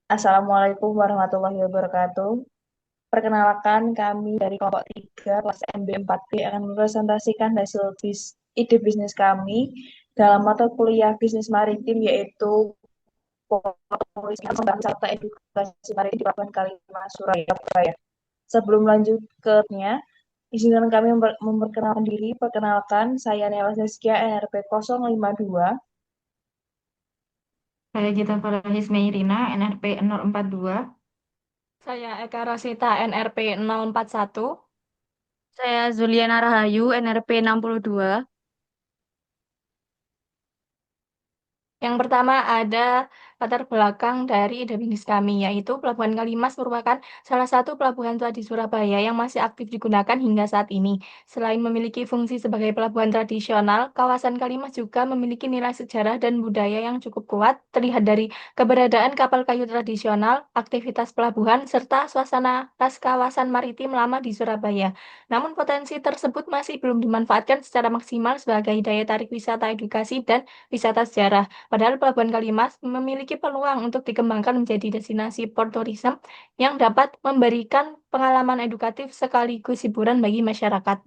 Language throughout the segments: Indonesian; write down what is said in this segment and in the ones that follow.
Assalamualaikum warahmatullahi wabarakatuh. Perkenalkan kami dari kelompok 3 kelas MB4B akan mempresentasikan hasil ide bisnis kami dalam mata kuliah bisnis maritim yaitu polisi wisata edukasi maritim di Pelabuhan Kalimas Surabaya. Sebelum lanjut ke-nya, izinkan kami memperkenalkan diri. Perkenalkan, saya Nela Zaskia NRP 052. Saya Gita Farahisme Irina, NRP 042. Saya Eka Rosita NRP 041. Saya Zuliana Rahayu, NRP 62. Yang pertama ada latar belakang dari ide bisnis kami, yaitu Pelabuhan Kalimas merupakan salah satu pelabuhan tua di Surabaya yang masih aktif digunakan hingga saat ini. Selain memiliki fungsi sebagai pelabuhan tradisional, kawasan Kalimas juga memiliki nilai sejarah dan budaya yang cukup kuat, terlihat dari keberadaan kapal kayu tradisional, aktivitas pelabuhan, serta suasana khas kawasan maritim lama di Surabaya. Namun potensi tersebut masih belum dimanfaatkan secara maksimal sebagai daya tarik wisata edukasi dan wisata sejarah. Padahal Pelabuhan Kalimas memiliki peluang untuk dikembangkan menjadi destinasi port tourism yang dapat memberikan pengalaman edukatif sekaligus hiburan bagi masyarakat.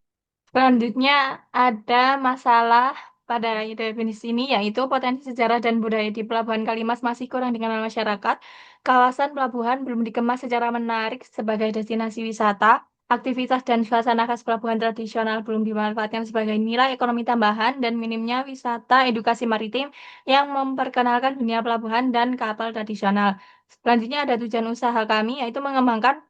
Selanjutnya ada masalah pada ide bisnis ini yaitu potensi sejarah dan budaya di Pelabuhan Kalimas masih kurang dikenal masyarakat. Kawasan pelabuhan belum dikemas secara menarik sebagai destinasi wisata. Aktivitas dan suasana khas pelabuhan tradisional belum dimanfaatkan sebagai nilai ekonomi tambahan dan minimnya wisata edukasi maritim yang memperkenalkan dunia pelabuhan dan kapal tradisional. Selanjutnya ada tujuan usaha kami yaitu mengembangkan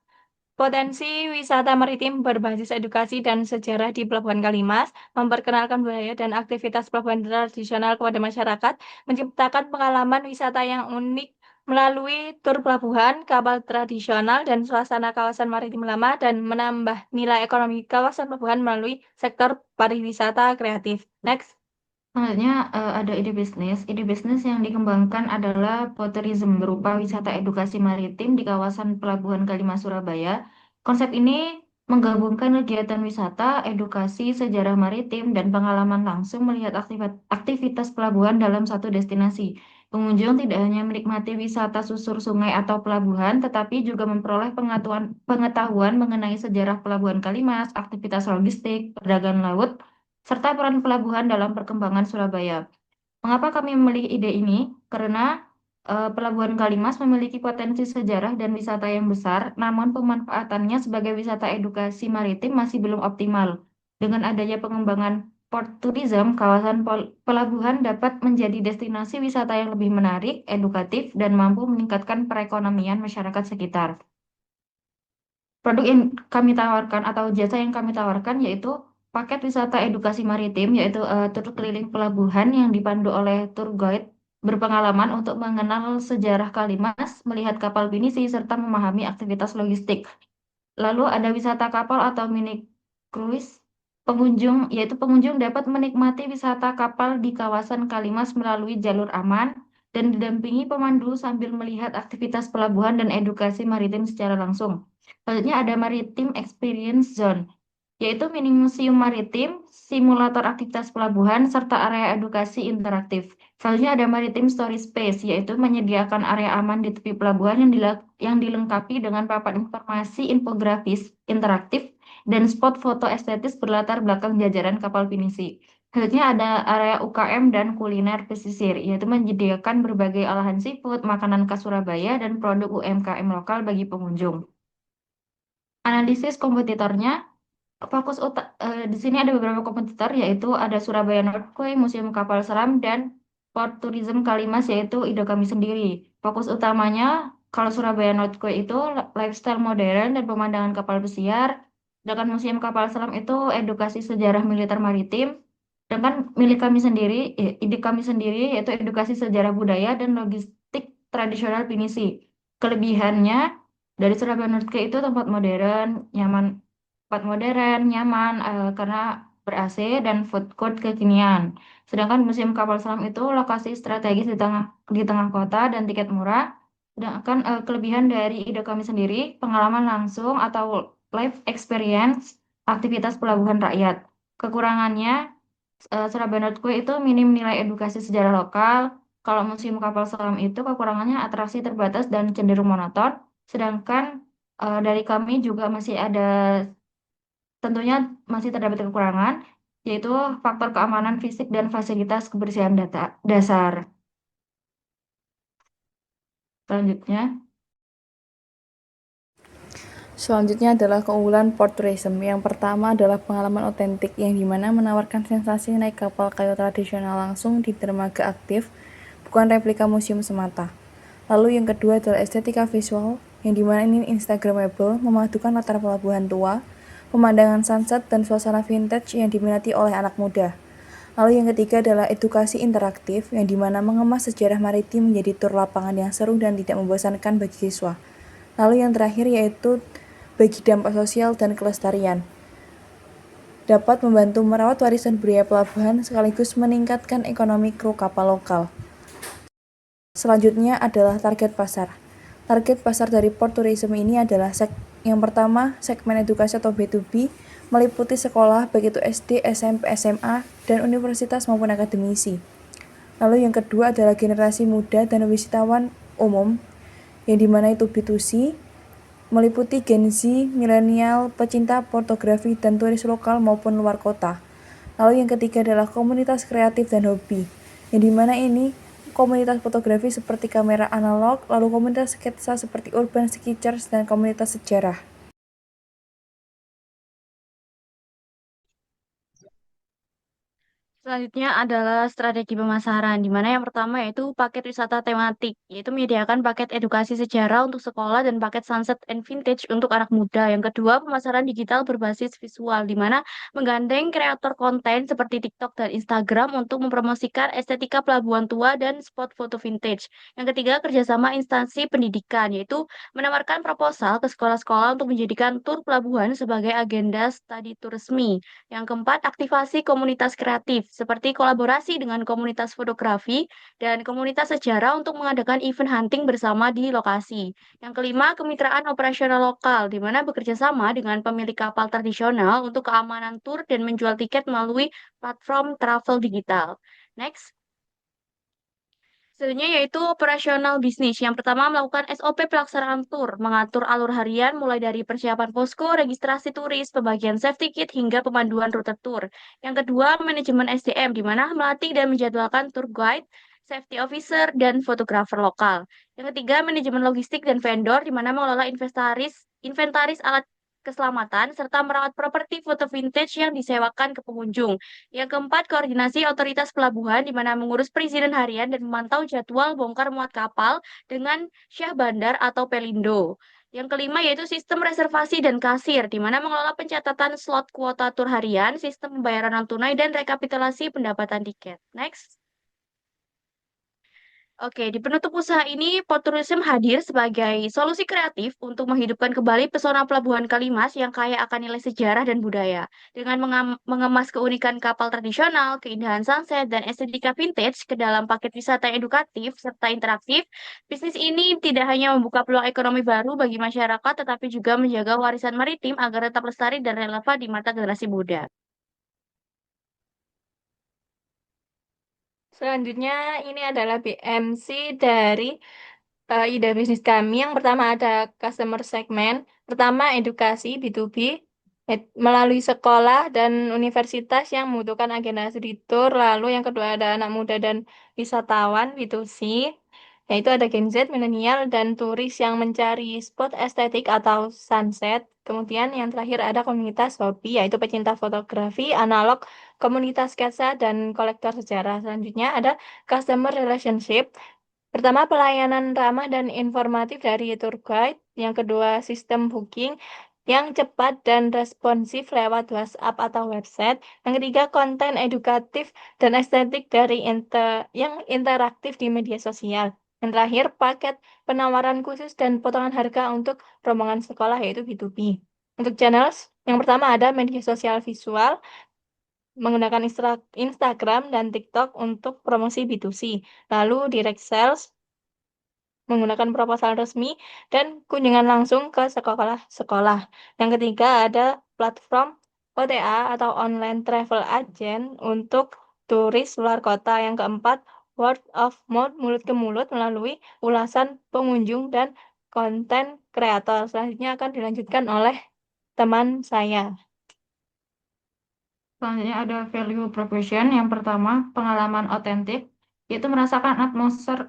potensi wisata maritim berbasis edukasi dan sejarah di Pelabuhan Kalimas, memperkenalkan budaya dan aktivitas pelabuhan tradisional kepada masyarakat, menciptakan pengalaman wisata yang unik melalui tur pelabuhan, kapal tradisional, dan suasana kawasan maritim lama, dan menambah nilai ekonomi kawasan pelabuhan melalui sektor pariwisata kreatif. Next. Selanjutnya ada ide bisnis. Ide bisnis yang dikembangkan adalah potourism berupa wisata edukasi maritim di kawasan Pelabuhan Kalimas Surabaya. Konsep ini menggabungkan kegiatan wisata, edukasi, sejarah maritim, dan pengalaman langsung melihat aktivitas pelabuhan dalam satu destinasi. Pengunjung tidak hanya menikmati wisata susur sungai atau pelabuhan, tetapi juga memperoleh pengetahuan mengenai sejarah Pelabuhan Kalimas, aktivitas logistik, perdagangan laut, serta peran pelabuhan dalam perkembangan Surabaya. Mengapa kami memilih ide ini? Karena Pelabuhan Kalimas memiliki potensi sejarah dan wisata yang besar, namun pemanfaatannya sebagai wisata edukasi maritim masih belum optimal. Dengan adanya pengembangan port tourism, kawasan pelabuhan dapat menjadi destinasi wisata yang lebih menarik, edukatif, dan mampu meningkatkan perekonomian masyarakat sekitar. Produk yang kami tawarkan atau jasa yang kami tawarkan yaitu paket wisata edukasi maritim, yaitu tur keliling pelabuhan yang dipandu oleh tour guide berpengalaman untuk mengenal sejarah Kalimas, melihat kapal pinisi, serta memahami aktivitas logistik. Lalu ada wisata kapal atau mini cruise. Pengunjung dapat menikmati wisata kapal di kawasan Kalimas melalui jalur aman dan didampingi pemandu sambil melihat aktivitas pelabuhan dan edukasi maritim secara langsung. Selanjutnya ada Maritime Experience Zone, yaitu mini museum maritim, simulator aktivitas pelabuhan, serta area edukasi interaktif. Selanjutnya ada Maritime Story Space, yaitu menyediakan area aman di tepi pelabuhan yang dilengkapi dengan papan informasi infografis interaktif dan spot foto estetis berlatar belakang jajaran kapal pinisi. Selanjutnya ada area UKM dan kuliner pesisir, yaitu menyediakan berbagai olahan seafood, makanan khas Surabaya, dan produk UMKM lokal bagi pengunjung. Analisis kompetitornya, di sini ada beberapa kompetitor yaitu ada Surabaya North Quay, Museum Kapal Selam, dan Port Tourism Kalimas yaitu ide kami sendiri. Fokus utamanya kalau Surabaya North Quay itu lifestyle modern dan pemandangan kapal pesiar, sedangkan Museum Kapal Selam itu edukasi sejarah militer maritim, sedangkan ide kami sendiri yaitu edukasi sejarah budaya dan logistik tradisional Pinisi. Kelebihannya dari Surabaya North Quay itu tempat modern, nyaman karena ber-AC dan food court kekinian. Sedangkan Museum Kapal Selam itu lokasi strategis di tengah kota dan tiket murah. Sedangkan kelebihan dari ide kami sendiri, pengalaman langsung atau live experience aktivitas pelabuhan rakyat. Kekurangannya Surabaya North Quay itu minim nilai edukasi sejarah lokal, Kalau museum kapal selam itu kekurangannya atraksi terbatas dan cenderung monoton, sedangkan dari kami juga masih ada, tentunya masih terdapat kekurangan, yaitu faktor keamanan fisik dan fasilitas kebersihan data dasar. Selanjutnya adalah keunggulan port tourism. Yang pertama adalah pengalaman otentik yang dimana menawarkan sensasi naik kapal kayu tradisional langsung di dermaga aktif, bukan replika museum semata. Lalu yang kedua adalah estetika visual, yang dimana ini instagramable, memadukan latar pelabuhan tua, pemandangan sunset dan suasana vintage yang diminati oleh anak muda. Lalu yang ketiga adalah edukasi interaktif, yang dimana mengemas sejarah maritim menjadi tur lapangan yang seru dan tidak membosankan bagi siswa. Lalu yang terakhir yaitu bagi dampak sosial dan kelestarian. Dapat membantu merawat warisan budaya pelabuhan sekaligus meningkatkan ekonomi kru kapal lokal. Selanjutnya adalah target pasar. Target pasar dari port tourism ini adalah yang pertama, segmen edukasi atau B2B, meliputi sekolah baik itu SD, SMP, SMA, dan universitas maupun akademisi. Lalu yang kedua adalah generasi muda dan wisatawan umum, yang dimana itu B2C, meliputi Gen Z, milenial, pecinta fotografi, dan turis lokal maupun luar kota. Lalu yang ketiga adalah komunitas kreatif dan hobi, yang dimana ini komunitas fotografi seperti kamera analog, lalu komunitas sketsa seperti urban sketchers, dan komunitas sejarah. Selanjutnya adalah strategi pemasaran, di mana yang pertama yaitu paket wisata tematik, yaitu menyediakan paket edukasi sejarah untuk sekolah dan paket sunset and vintage untuk anak muda. Yang kedua, pemasaran digital berbasis visual, di mana menggandeng kreator konten seperti TikTok dan Instagram untuk mempromosikan estetika pelabuhan tua dan spot foto vintage. Yang ketiga, kerjasama instansi pendidikan, yaitu menawarkan proposal ke sekolah-sekolah untuk menjadikan tur pelabuhan sebagai agenda studi tur resmi. Yang keempat, aktivasi komunitas kreatif, seperti kolaborasi dengan komunitas fotografi dan komunitas sejarah untuk mengadakan event hunting bersama di lokasi. Yang kelima, kemitraan operasional lokal, di mana bekerja sama dengan pemilik kapal tradisional untuk keamanan tur dan menjual tiket melalui platform travel digital. Next. Selanjutnya yaitu operasional bisnis. Yang pertama melakukan SOP pelaksanaan tur, mengatur alur harian mulai dari persiapan posko, registrasi turis, pembagian safety kit, hingga pemanduan rute tur. Yang kedua, manajemen SDM, di mana melatih dan menjadwalkan tour guide, safety officer, dan fotografer lokal. Yang ketiga, manajemen logistik dan vendor, di mana mengelola inventaris alat keselamatan, serta merawat properti foto vintage yang disewakan ke pengunjung. Yang keempat, koordinasi otoritas pelabuhan di mana mengurus perizinan harian dan memantau jadwal bongkar muat kapal dengan Syah Bandar atau Pelindo. Yang kelima yaitu sistem reservasi dan kasir, di mana mengelola pencatatan slot kuota tur harian, sistem pembayaran non tunai, dan rekapitulasi pendapatan tiket. Next. Oke, di penutup usaha ini, Port Tourism hadir sebagai solusi kreatif untuk menghidupkan kembali pesona Pelabuhan Kalimas yang kaya akan nilai sejarah dan budaya. Dengan mengemas keunikan kapal tradisional, keindahan sunset, dan estetika vintage ke dalam paket wisata edukatif serta interaktif, bisnis ini tidak hanya membuka peluang ekonomi baru bagi masyarakat, tetapi juga menjaga warisan maritim agar tetap lestari dan relevan di mata generasi muda. Selanjutnya, ini adalah BMC dari ide bisnis kami. Yang pertama ada customer segment. Pertama, edukasi B2B melalui sekolah dan universitas yang membutuhkan agenda studi tour. Lalu yang kedua ada anak muda dan wisatawan B2C. Yaitu ada Gen Z, milenial, dan turis yang mencari spot estetik atau sunset. Kemudian yang terakhir ada komunitas hobi, yaitu pecinta fotografi, analog, komunitas sketsa, dan kolektor sejarah. Selanjutnya ada customer relationship. Pertama, pelayanan ramah dan informatif dari tour guide. Yang kedua, sistem booking yang cepat dan responsif lewat WhatsApp atau website. Yang ketiga, konten edukatif dan estetik dari yang interaktif di media sosial. Yang terakhir, paket penawaran khusus dan potongan harga untuk rombongan sekolah yaitu B2B. Untuk channels, yang pertama ada media sosial visual, menggunakan Instagram dan TikTok untuk promosi B2C. Lalu direct sales, menggunakan proposal resmi, dan kunjungan langsung ke sekolah-sekolah. Yang ketiga ada platform OTA atau online travel agent untuk turis luar kota. Yang keempat, word of mouth, mulut ke mulut, melalui ulasan pengunjung dan konten kreator. Selanjutnya akan dilanjutkan oleh teman saya. Selanjutnya ada value proposition. Yang pertama, pengalaman otentik, yaitu merasakan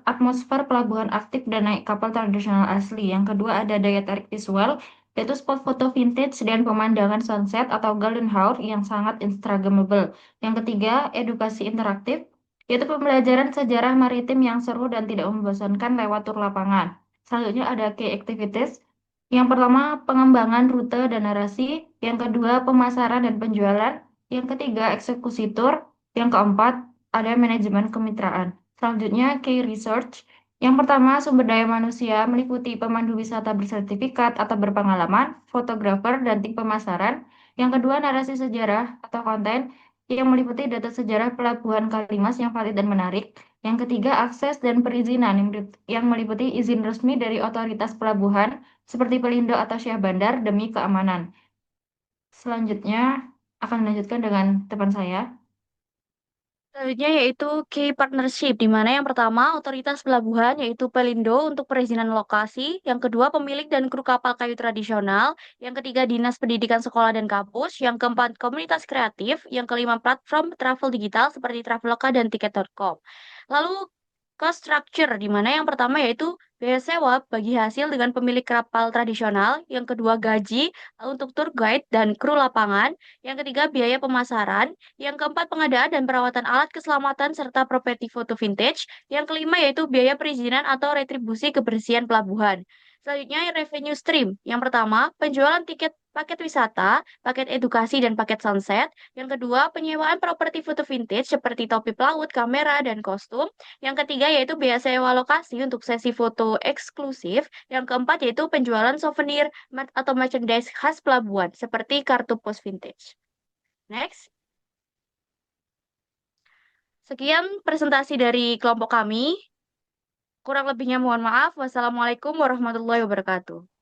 atmosfer pelabuhan aktif dan naik kapal tradisional asli. Yang kedua ada daya tarik visual, yaitu spot foto vintage dan pemandangan sunset atau golden hour yang sangat instagramable. Yang ketiga, edukasi interaktif, yaitu pembelajaran sejarah maritim yang seru dan tidak membosankan lewat tur lapangan. Selanjutnya ada key activities. Yang pertama, pengembangan rute dan narasi. Yang kedua, pemasaran dan penjualan. Yang ketiga, eksekusi tur. Yang keempat, ada manajemen kemitraan. Selanjutnya, key research. Yang pertama, sumber daya manusia meliputi pemandu wisata bersertifikat atau berpengalaman, fotografer, dan tim pemasaran. Yang kedua, narasi sejarah atau konten yang meliputi data sejarah pelabuhan Kalimas yang valid dan menarik. Yang ketiga, akses dan perizinan yang meliputi izin resmi dari otoritas pelabuhan seperti Pelindo atau Syah Bandar demi keamanan. Selanjutnya akan dilanjutkan dengan teman saya. Selanjutnya yaitu key partnership, di mana yang pertama otoritas pelabuhan yaitu Pelindo untuk perizinan lokasi, yang kedua pemilik dan kru kapal kayu tradisional, yang ketiga dinas pendidikan sekolah dan kampus, yang keempat komunitas kreatif, yang kelima platform travel digital seperti Traveloka dan Tiket.com. Lalu cost structure, di mana yang pertama yaitu biaya sewa bagi hasil dengan pemilik kapal tradisional, yang kedua gaji untuk tour guide dan kru lapangan, yang ketiga biaya pemasaran, yang keempat pengadaan dan perawatan alat keselamatan serta properti foto vintage, yang kelima yaitu biaya perizinan atau retribusi kebersihan pelabuhan. Selanjutnya revenue stream. Yang pertama, penjualan tiket paket wisata, paket edukasi dan paket sunset. Yang kedua, penyewaan properti foto vintage seperti topi pelaut, kamera, dan kostum. Yang ketiga yaitu biaya sewa lokasi untuk sesi foto eksklusif. Yang keempat yaitu penjualan souvenir atau merchandise khas pelabuhan seperti kartu pos vintage. Next. Sekian presentasi dari kelompok kami. Kurang lebihnya mohon maaf. Wassalamualaikum warahmatullahi wabarakatuh.